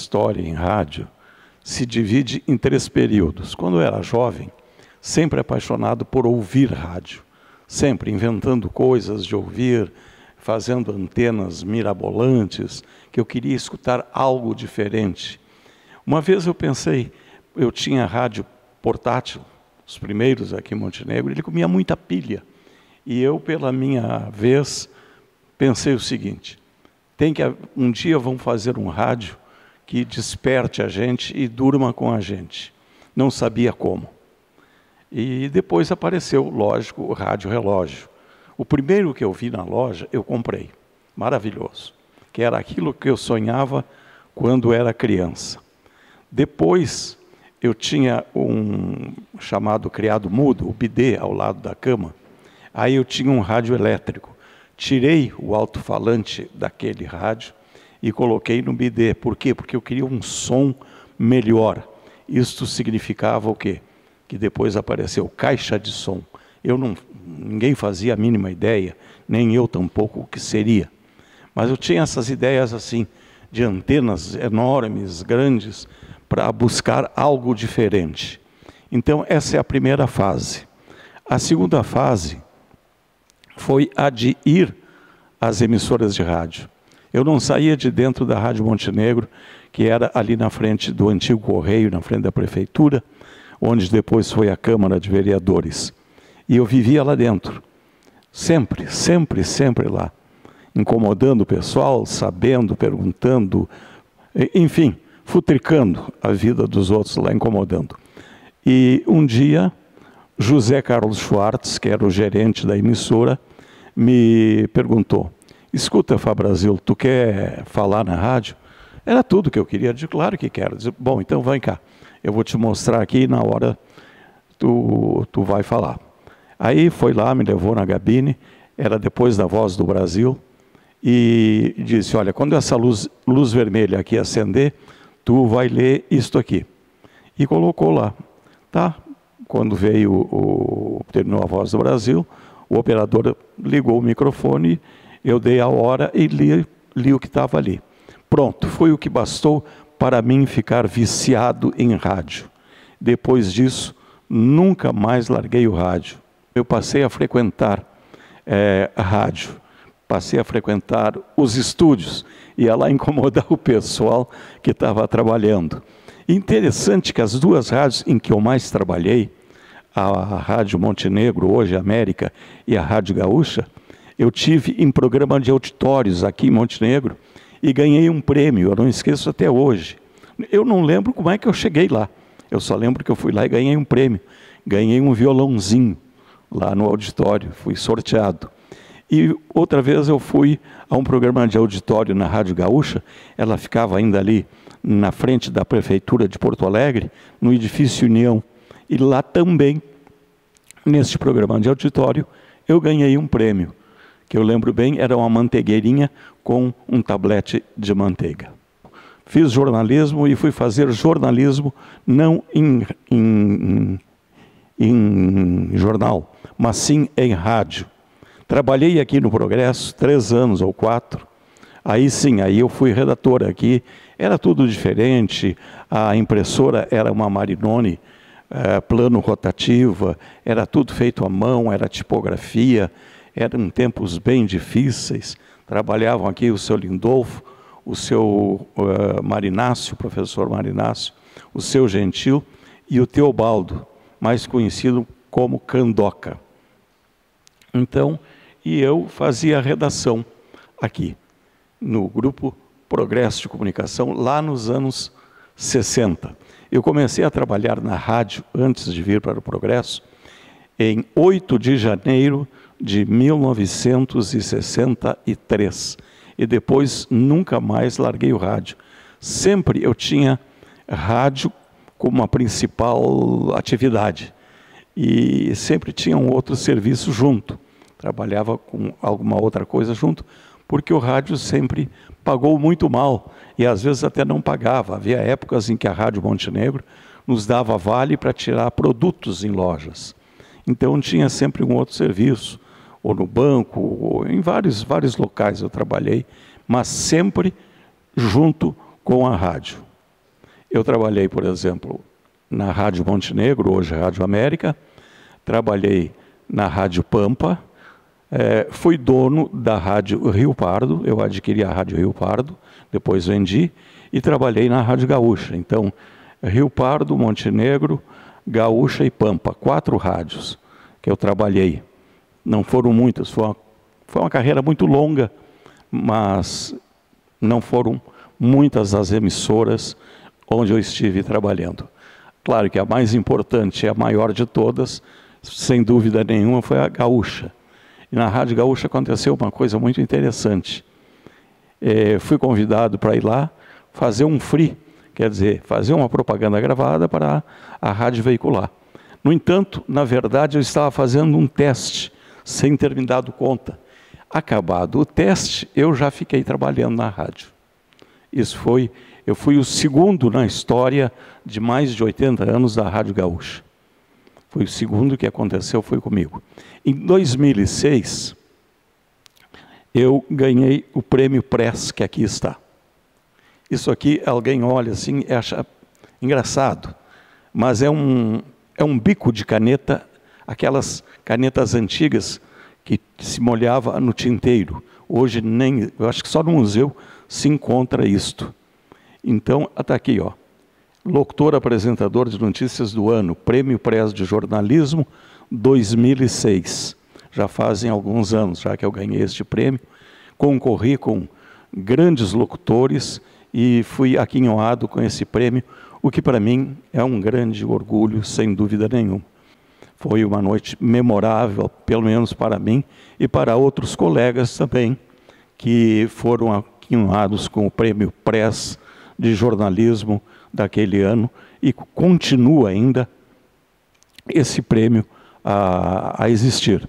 história em rádio se divide em 3 períodos. Quando eu era jovem, sempre apaixonado por ouvir rádio, sempre inventando coisas de ouvir, fazendo antenas mirabolantes, que eu queria escutar algo diferente. Uma vez eu pensei, eu tinha rádio portátil, os primeiros aqui em Montenegro, ele comia muita pilha. E eu, pela minha vez, pensei o seguinte, um dia vamos fazer um rádio que desperte a gente e durma com a gente. Não sabia como. E depois apareceu, lógico, o rádio relógio. O primeiro que eu vi na loja, eu comprei. Maravilhoso. Que era aquilo que eu sonhava quando era criança. Depois, eu tinha um chamado criado mudo, o bidê, ao lado da cama. Aí eu tinha um rádio elétrico. Tirei o alto-falante daquele rádio e coloquei no bidê. Por quê? Porque eu queria um som melhor. Isto significava o quê? Que depois apareceu caixa de som. Ninguém fazia a mínima ideia, nem eu tampouco o que seria. Mas eu tinha essas ideias assim, de antenas enormes, grandes, para buscar algo diferente. Então, essa é a primeira fase. A segunda fase foi a de ir às emissoras de rádio. Eu não saía de dentro da Rádio Montenegro, que era ali na frente do antigo Correio, na frente da Prefeitura, onde depois foi a Câmara de Vereadores. E eu vivia lá dentro, sempre lá, incomodando o pessoal, sabendo, perguntando, enfim, futricando a vida dos outros lá, incomodando. E um dia, José Carlos Schwartz, que era o gerente da emissora, me perguntou, escuta, Fá-Brasil, tu quer falar na rádio? Era tudo que eu queria, eu disse, claro que quero. Disse, bom, então vem cá, eu vou te mostrar aqui, na hora tu vai falar. Aí foi lá, me levou na cabine, era depois da Voz do Brasil, e disse, olha, quando essa luz vermelha aqui acender, tu vai ler isto aqui. E colocou lá. Tá? Quando terminou a Voz do Brasil, o operador ligou o microfone, eu dei a hora e li o que estava ali. Pronto, foi o que bastou para mim ficar viciado em rádio. Depois disso, nunca mais larguei o rádio. Eu passei a frequentar a rádio, passei a frequentar os estúdios, ia lá incomodar o pessoal que estava trabalhando. Interessante que as 2 rádios em que eu mais trabalhei, a Rádio Montenegro, hoje América, e a Rádio Gaúcha, eu tive em programa de auditórios aqui em Montenegro e ganhei um prêmio, eu não esqueço até hoje. Eu não lembro como é que eu cheguei lá, eu só lembro que eu fui lá e ganhei um prêmio, ganhei um violãozinho lá no auditório, fui sorteado. E outra vez eu fui a um programa de auditório na Rádio Gaúcha, ela ficava ainda ali na frente da Prefeitura de Porto Alegre, no edifício União. E lá também, neste programa de auditório, eu ganhei um prêmio, que eu lembro bem, era uma manteigueirinha com um tablete de manteiga. Fiz jornalismo e fui fazer jornalismo não em jornal, mas sim em rádio. Trabalhei aqui no Progresso 3 anos ou 4, aí sim, aí eu fui redator aqui, era tudo diferente, a impressora era uma Marinoni, plano rotativa, era tudo feito à mão, era tipografia, eram tempos bem difíceis, trabalhavam aqui o seu Lindolfo, o seu Marinácio, o professor Marinácio, o seu Gentil e o Teobaldo, mais conhecido como Candoca. Então, e eu fazia a redação aqui, no Grupo Progresso de Comunicação, lá nos anos 60. Eu comecei a trabalhar na rádio, antes de vir para o Progresso, em 8 de janeiro de 1963. E depois nunca mais larguei o rádio. Sempre eu tinha rádio como a principal atividade. E sempre tinha um outro serviço junto. Trabalhava com alguma outra coisa junto, porque o rádio sempre pagou muito mal. E às vezes até não pagava. Havia épocas em que a Rádio Montenegro nos dava vale para tirar produtos em lojas. Então tinha sempre um outro serviço, ou no banco, ou em vários locais eu trabalhei, mas sempre junto com a rádio. Eu trabalhei, por exemplo, na Rádio Montenegro, hoje Rádio América, trabalhei na Rádio Pampa, fui dono da Rádio Rio Pardo, eu adquiri a Rádio Rio Pardo, depois vendi, e trabalhei na Rádio Gaúcha. Então, Rio Pardo, Montenegro, Gaúcha e Pampa, 4 rádios que eu trabalhei. Não foram muitas, foi uma carreira muito longa, mas não foram muitas as emissoras onde eu estive trabalhando. Claro que a mais importante e a maior de todas, sem dúvida nenhuma, foi a Gaúcha. E na Rádio Gaúcha aconteceu uma coisa muito interessante. Fui convidado para ir lá fazer um free, quer dizer, fazer uma propaganda gravada para a rádio veicular. No entanto, na verdade, eu estava fazendo um teste, sem ter me dado conta. Acabado o teste, eu já fiquei trabalhando na rádio. Eu fui o segundo na história de mais de 80 anos da Rádio Gaúcha. Foi o segundo que aconteceu, foi comigo. Em 2006, eu ganhei o prêmio Press, que aqui está. Isso aqui, alguém olha assim e acha engraçado, mas é um bico de caneta, aquelas canetas antigas que se molhava no tinteiro. Hoje, eu acho que só no museu se encontra isto. Então, está aqui, ó. Locutor apresentador de notícias do ano, Prêmio Press de Jornalismo 2006. Já fazem alguns anos, já que eu ganhei este prêmio. Concorri com grandes locutores e fui aquinhoado com esse prêmio, o que para mim é um grande orgulho, sem dúvida nenhuma. Foi uma noite memorável, pelo menos para mim e para outros colegas também, que foram aquinhoados com o Prêmio Press de Jornalismo daquele ano, e continua ainda esse prêmio a existir.